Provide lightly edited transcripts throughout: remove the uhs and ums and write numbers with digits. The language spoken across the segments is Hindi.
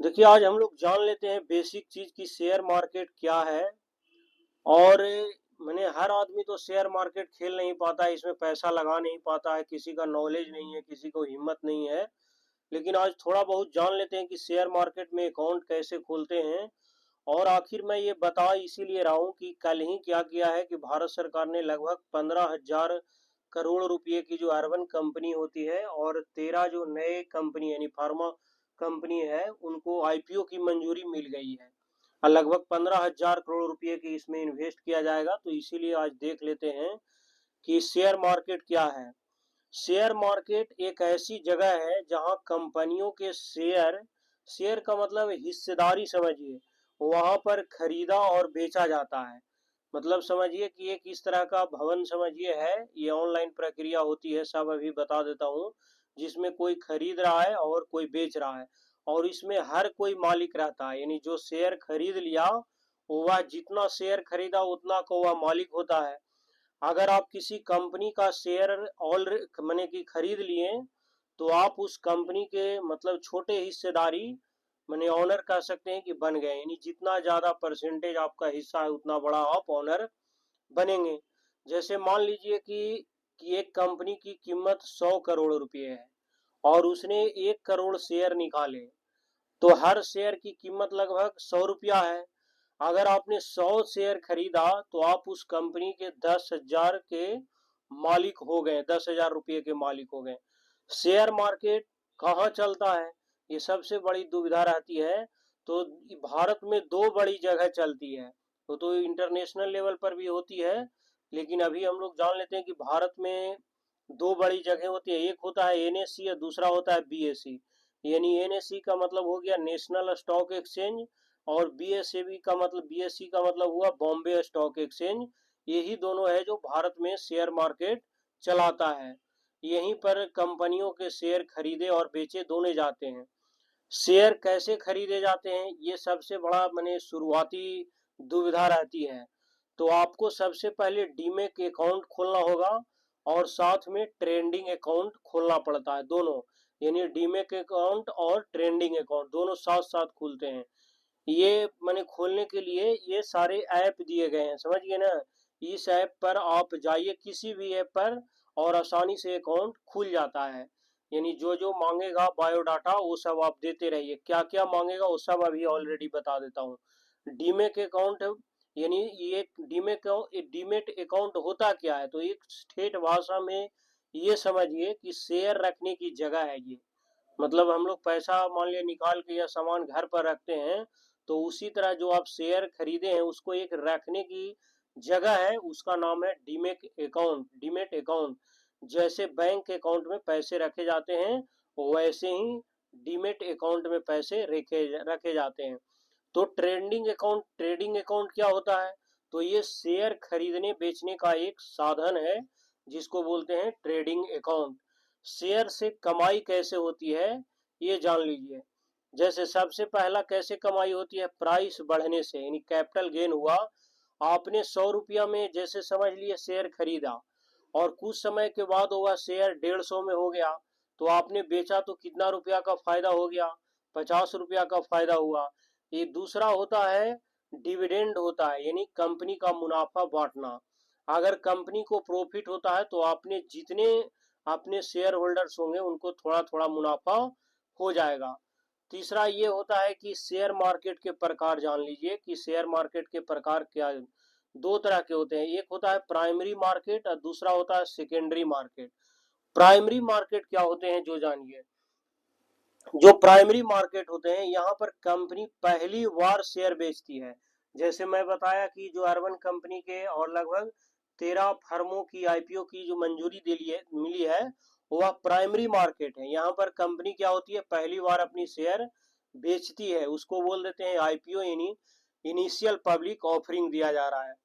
देखिए, आज हम लोग जान लेते हैं बेसिक चीज की शेयर मार्केट क्या है। और मैंने हर आदमी तो शेयर मार्केट खेल नहीं पाता है, इसमें पैसा लगा नहीं पाता है, किसी का नॉलेज नहीं है, किसी को हिम्मत नहीं है। लेकिन आज थोड़ा बहुत जान लेते हैं कि शेयर मार्केट में अकाउंट कैसे खोलते हैं। और आखिर मैं ये बता इसीलिए रहा हूँ कि कल ही क्या किया है कि भारत सरकार ने लगभग 15,000 करोड़ रुपए की जो अर्बन कंपनी होती है और 13 जो नए कंपनी यानी फार्मा कंपनी है उनको आईपीओ की मंजूरी मिल गई है। और लगभग 15,000 करोड़ रुपए की इसमें इन्वेस्ट किया जाएगा। तो इसीलिए आज देख लेते हैं कि शेयर मार्केट क्या है। शेयर मार्केट एक ऐसी जगह है जहां कंपनियों के शेयर, शेयर का मतलब हिस्सेदारी समझिए, वहां पर खरीदा और बेचा जाता है। मतलब समझिए कि एक इस तरह का भवन समझिए है, ये ऑनलाइन प्रक्रिया होती है, सब अभी बता देता हूँ। जिसमें कोई खरीद रहा है और कोई बेच रहा है, और इसमें हर कोई मालिक रहता है। यानी जो शेयर खरीद लिया, वह जितना शेयर खरीदा उतना का वह मालिक होता है। अगर आप किसी कंपनी का शेयर ऑलरेडी मैंने कि खरीद लिए, तो आप उस कंपनी के मतलब छोटे हिस्सेदारी मैंने ऑनर कह सकते हैं कि बन गए। यानी जितना ज्यादा परसेंटेज आपका हिस्सा है उतना बड़ा आप ऑनर बनेंगे। जैसे मान लीजिए कि एक कंपनी की कीमत 100 करोड़ रुपए है और उसने 1 करोड़ शेयर निकाले, तो हर शेयर की कीमत लगभग 100 रुपया है। अगर आपने 100 शेयर खरीदा तो आप उस कंपनी के 10,000 के मालिक हो गए, 10,000 रुपये के मालिक हो गए। शेयर मार्केट कहाँ चलता है, ये सबसे बड़ी दुविधा रहती है। तो भारत में दो बड़ी जगह चलती है, तो इंटरनेशनल लेवल पर भी होती है। लेकिन अभी हम लोग जान लेते हैं कि भारत में दो बड़ी जगह होती है, एक होता है एनएससी और दूसरा होता है बीएसई। यानी एनएससी का मतलब हो गया नेशनल स्टॉक एक्सचेंज, और बीएससी का मतलब हुआ बॉम्बे स्टॉक एक्सचेंज। यही दोनों है जो भारत में शेयर मार्केट चलाता है। यहीं पर कंपनियों के शेयर खरीदे और बेचे दोनों जाते हैं। शेयर कैसे खरीदे जाते हैं, ये सबसे बड़ा मैंने शुरुआती दुविधा रहती है। तो आपको सबसे पहले डीमेट अकाउंट खोलना होगा और साथ में ट्रेडिंग अकाउंट खोलना पड़ता है, दोनों। यानी डीमेट अकाउंट और ट्रेडिंग अकाउंट दोनों साथ साथ खुलते हैं। ये मैंने खोलने के लिए ये सारे ऐप दिए गए हैं, समझ गए ना। इस ऐप पर आप जाइए किसी भी ऐप पर और आसानी से अकाउंट खुल जाता है। यानी जो जो मांगेगा बायोडाटा वो सब आप देते रहिए, क्या क्या मांगेगा वो सब अभी ऑलरेडी बता देता हूँ। डीमेट अकाउंट यानी ये डीमेट अकाउंट होता क्या है, तो एक ठेठ भाषा में ये समझिए कि शेयर रखने की जगह है ये। मतलब हम लोग पैसा मान लिया निकाल के या सामान घर पर रखते हैं, तो उसी तरह जो आप शेयर खरीदे हैं उसको एक रखने की जगह है, उसका नाम है डीमेट अकाउंट। डीमेट अकाउंट जैसे बैंक अकाउंट में पैसे रखे जाते हैं, वैसे ही डीमेट अकाउंट में पैसे रखे रखे जाते हैं। तो ट्रेडिंग अकाउंट क्या होता है, तो ये शेयर खरीदने बेचने का एक साधन है जिसको बोलते हैं ट्रेडिंग अकाउंट। शेयर से कमाई कैसे होती है ये जान लीजिए। जैसे सबसे पहला कैसे कमाई होती है, प्राइस बढ़ने से, यानी कैपिटल गेन हुआ। आपने 100 रुपया में जैसे समझ लिए शेयर खरीदा, और कुछ समय के बाद हुआ शेयर 150 में हो गया, तो आपने बेचा तो कितना रुपया का फायदा हो गया, 50 रुपया का फायदा हुआ। ये दूसरा होता है डिविडेंड होता है, यानी कंपनी का मुनाफा बांटना। अगर कंपनी को प्रॉफिट होता है तो आपने जितने अपने शेयर होल्डर्स होंगे उनको थोड़ा थोड़ा मुनाफा हो जाएगा। तीसरा ये होता है कि शेयर मार्केट के प्रकार जान लीजिए कि शेयर मार्केट के प्रकार क्या, दो तरह के होते हैं, एक होता है प्राइमरी मार्केट और दूसरा होता है सेकेंडरी मार्केट। प्राइमरी मार्केट क्या होते हैं जो जानिए। जो प्राइमरी मार्केट होते हैं यहाँ पर कंपनी पहली बार शेयर बेचती है। जैसे मैं बताया कि जो अर्बन कंपनी के और लगभग 13 फर्मों की आईपीओ की जो मंजूरी मिली है, वह प्राइमरी मार्केट है। यहाँ पर कंपनी क्या होती है, पहली बार अपनी शेयर बेचती है, उसको बोल देते हैं आईपीओ, यानी इनिशियल पब्लिक ऑफरिंग दिया जा रहा है।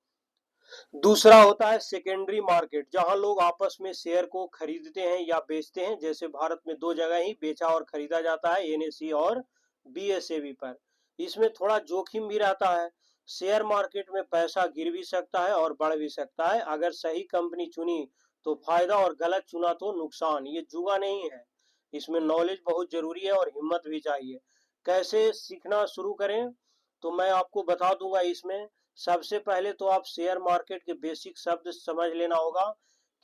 दूसरा होता है सेकेंडरी मार्केट, जहां लोग आपस में शेयर को खरीदते हैं या बेचते हैं। जैसे भारत में दो जगह ही बेचा और खरीदा जाता है, एनएसई और बीएसएबी पर। इसमें थोड़ा जोखिम भी रहता है। शेयर मार्केट में पैसा गिर भी सकता है और बढ़ भी सकता है। अगर सही कंपनी चुनी तो फायदा और गलत चुना तो नुकसान। ये जुआ नहीं है, इसमें नॉलेज बहुत जरूरी है और हिम्मत भी चाहिए। कैसे सीखना शुरू करें? तो मैं आपको बता दूँगा इसमें। सबसे पहले तो आप शेयर मार्केट के बेसिक शब्द समझ लेना होगा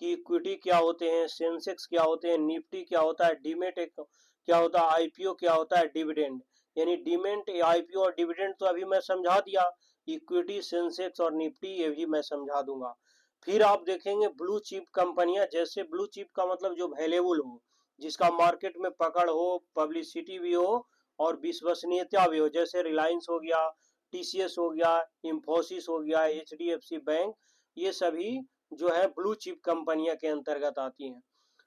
कि इक्विटी क्या होते हैं, सेंसेक्स क्या होते हैं, निफ्टी क्या होता है, डीमैट एक क्या होता है, आईपीओ क्या होता है, डिविडेंड। यानी डीमैट, आईपीओ और डिविडेंड तो अभी मैं समझा दिया। इक्विटी, सेंसेक्स और निफ्टी ये भी मैं समझा दूँगा। फिर आप देखेंगे ब्लू चिप कंपनियाँ, जैसे ब्लू चिप का मतलब जो वैल्यूएबल हो, जिसका मार्केट में पकड़ हो, पब्लिसिटी भी हो और विश्वसनीयता भी हो, जैसे रिलायंस हो गया, टीसीएस हो गया, इंफोसिस हो गया, एचडीएफसी बैंक, ये सभी जो है ब्लू चिप कंपनियां के अंतर्गत आती हैं।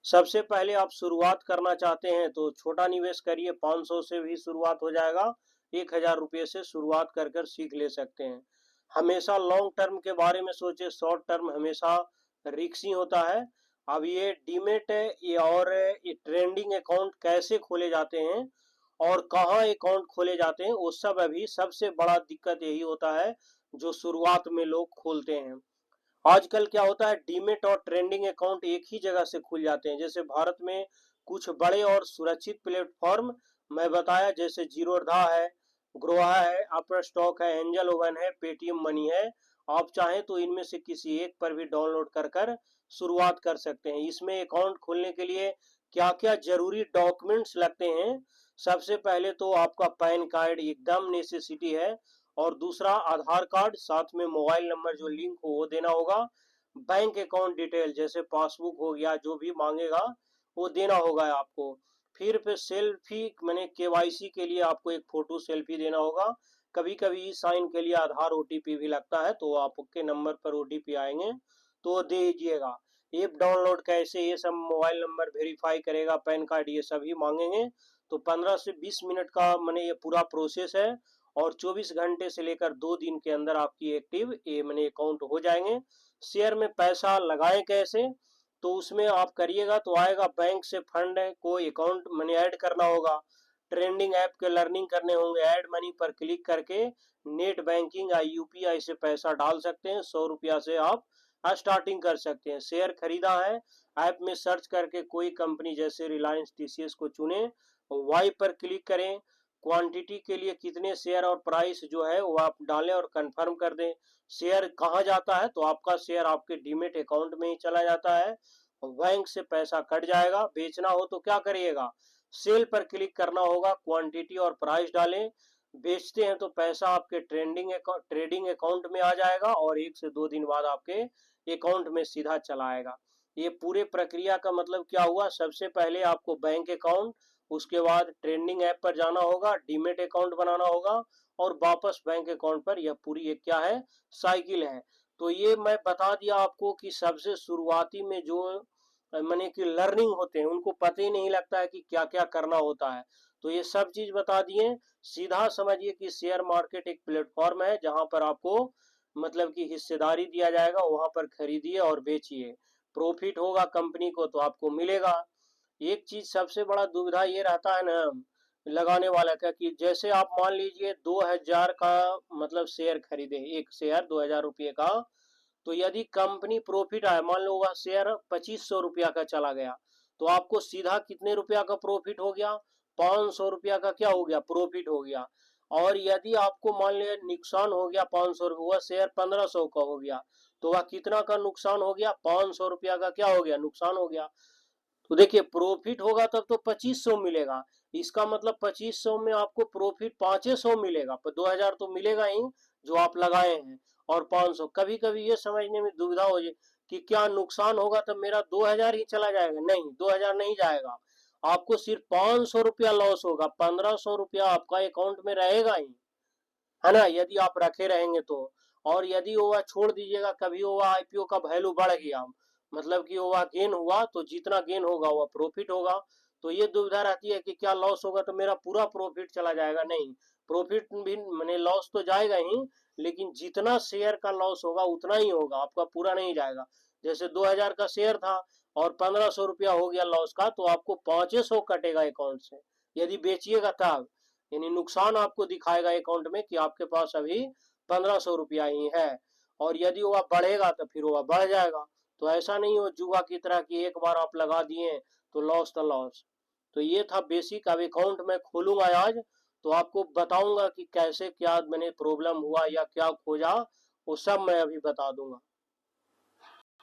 सबसे पहले आप शुरुआत करना चाहते हैं तो छोटा निवेश करिए, 500 से भी शुरुआत हो जाएगा, 1000 रुपये से शुरुआत कर कर सीख ले सकते हैं। हमेशा लॉन्ग टर्म के बारे में सोचे, शॉर्ट टर्म हमेशा रिस्की होता है। अब ये डीमेट ये और ये ट्रेंडिंग अकाउंट कैसे खोले जाते हैं और कहाँ अकाउंट खोले जाते हैं, वो सब अभी सबसे बड़ा दिक्कत यही होता है जो शुरुआत में लोग खोलते हैं। आजकल क्या होता है, डीमेट और ट्रेंडिंग अकाउंट एक ही जगह से खुल जाते हैं। जैसे भारत में कुछ बड़े और सुरक्षित प्लेटफॉर्म मैं बताया, जैसे जीरोधा है, ग्रोहा है, अपर स्टॉक है, एंजल ओवन है, पेटीएम मनी है। आप चाहें तो इनमें से किसी एक पर भी डाउनलोड कर कर शुरुआत कर सकते हैं। इसमें अकाउंट खोलने के लिए क्या क्या जरूरी डॉक्यूमेंट्स लगते हैं? सबसे पहले तो आपका पैन कार्ड एकदम नेसेसिटी है, और दूसरा आधार कार्ड, साथ में मोबाइल नंबर जो लिंक हो वो देना होगा। बैंक अकाउंट डिटेल जैसे पासबुक हो गया, जो भी मांगेगा वो देना होगा आपको। फिर सेल्फी मैंने केवाईसी के लिए आपको एक फोटो सेल्फी देना होगा। कभी कभी साइन के लिए आधार ओटीपी भी लगता है, तो आपके नंबर पर ओटीपी आएंगे तो दे दीजिएगा। ऐप डाउनलोड कैसे, ये सब मोबाइल नंबर वेरीफाई करेगा, पैन कार्ड, ये सभी मांगेंगे। तो 15 से 20 मिनट का मैंने ये पूरा प्रोसेस है, और 24 घंटे से लेकर 2 दिन के अंदर आपकी एक्टिव ये मैंने अकाउंट हो जाएंगे। शेयर में पैसा लगाएं कैसे? तो उसमें आप करिएगा तो आएगा, बैंक से फंड को अकाउंट मैंने ऐड करना होगा। ट्रेंडिंग ऐप के लर्निंग करने होंगे, ऐड मनी पर क्लिक करके नेट बैंकिंग या यूपीआई से पैसा डाल सकते हैं। 100 रुपया से आप स्टार्टिंग कर सकते हैं। शेयर खरीदा है, ऐप में सर्च करके कोई कंपनी जैसे रिलायंस, टीसीएस को चुने, वाई पर क्लिक करें, क्वांटिटी के लिए कितने शेयर और प्राइस जो है वो आप डालें और कंफर्म कर दें। शेयर कहाँ जाता है? तो आपका शेयर आपके डीमेट अकाउंट में ही चला जाता है, बैंक से पैसा कट जाएगा। बेचना हो तो क्या करिएगा, सेल पर क्लिक करना होगा, क्वांटिटी और प्राइस डालें। बेचते हैं तो पैसा आपके ट्रेडिंग अकाउंट में आ जाएगा, और 1 से 2 दिन बाद आपके अकाउंट में सीधा चला आएगा। ये पूरे प्रक्रिया का मतलब क्या हुआ? सबसे पहले आपको बैंक अकाउंट, उसके बाद ट्रेंडिंग ऐप पर जाना होगा, डीमेट अकाउंट बनाना होगा, और वापस बैंक अकाउंट पर। यह पूरी एक क्या है, साइकिल है। तो ये मैं बता दिया आपको कि सबसे शुरुआती में जो माने कि लर्निंग होते हैं उनको पता ही नहीं लगता है कि क्या क्या करना होता है। तो ये सब चीज बता दिए। सीधा समझिए कि शेयर मार्केट एक प्लेटफॉर्म है जहां पर आपको मतलब कि हिस्सेदारी दिया जाएगा, वहां पर खरीदिए और बेचिए। प्रॉफिट होगा कंपनी को तो आपको मिलेगा। एक चीज सबसे बड़ा दुविधा ये रहता है ना लगाने वाला का, कि जैसे आप मान लीजिए 2000 का मतलब शेयर खरीदे, एक शेयर 2000 रुपये का, तो यदि कंपनी प्रॉफिट आया, मान लो वह शेयर 2500 रुपया का चला गया, तो आपको सीधा कितने रुपया का प्रॉफिट हो गया? 500 रुपया का क्या हो गया, प्रॉफिट हो गया। और यदि आपको मान लिया नुकसान हो गया 500 रुपये, वह शेयर 1500 का हो गया, तो वह कितना का नुकसान हो गया? 500 रुपया का क्या हो गया, नुकसान हो गया। तो देखिए प्रॉफिट होगा तब तो 2500 मिलेगा, इसका मतलब 2500 में आपको प्रॉफिट 500 मिलेगा, पर 2000 तो मिलेगा ही जो आप लगाए हैं। और 500, कभी कभी ये समझने में दुविधा हो जाए कि क्या नुकसान होगा तो मेरा 2000 ही चला जाएगा? नहीं, 2000 नहीं जाएगा, आपको सिर्फ 500 रुपया लॉस होगा, 1500 रुपया आपका अकाउंट में रहेगा ही, है ना, यदि आप रखे रहेंगे तो। और यदि वो छोड़ दीजिएगा, कभी वो आईपीओ का वैल्यू बढ़ गया, मतलब कि वो गेन हुआ, तो जितना गेन होगा वह प्रॉफिट होगा। तो ये दुविधा रहती है कि क्या लॉस होगा तो मेरा पूरा प्रॉफिट चला जाएगा? नहीं, प्रॉफिट भी मैंने लॉस तो जाएगा ही, लेकिन जितना शेयर का लॉस होगा उतना ही होगा, आपका पूरा नहीं जाएगा। जैसे 2000 का शेयर था और 1500 रुपया हो गया लॉस का, तो आपको 500 कटेगा अकाउंट से, यदि बेचिएगा तब। यानी नुकसान आपको दिखाएगा अकाउंट में कि आपके पास अभी 1500 रुपया ही है। और यदि वह बढ़ेगा तो फिर वह बढ़ जाएगा। तो ऐसा नहीं हो जुआ की तरह कि एक बार आप लगा दिए तो लॉस तो लॉस। तो ये था बेसिक। अब अकाउंट मैं खोलूंगा आज, तो आपको बताऊँगा कि कैसे क्या मैंने प्रॉब्लम हुआ या क्या खोजा, वो सब मैं अभी बता दूँगा।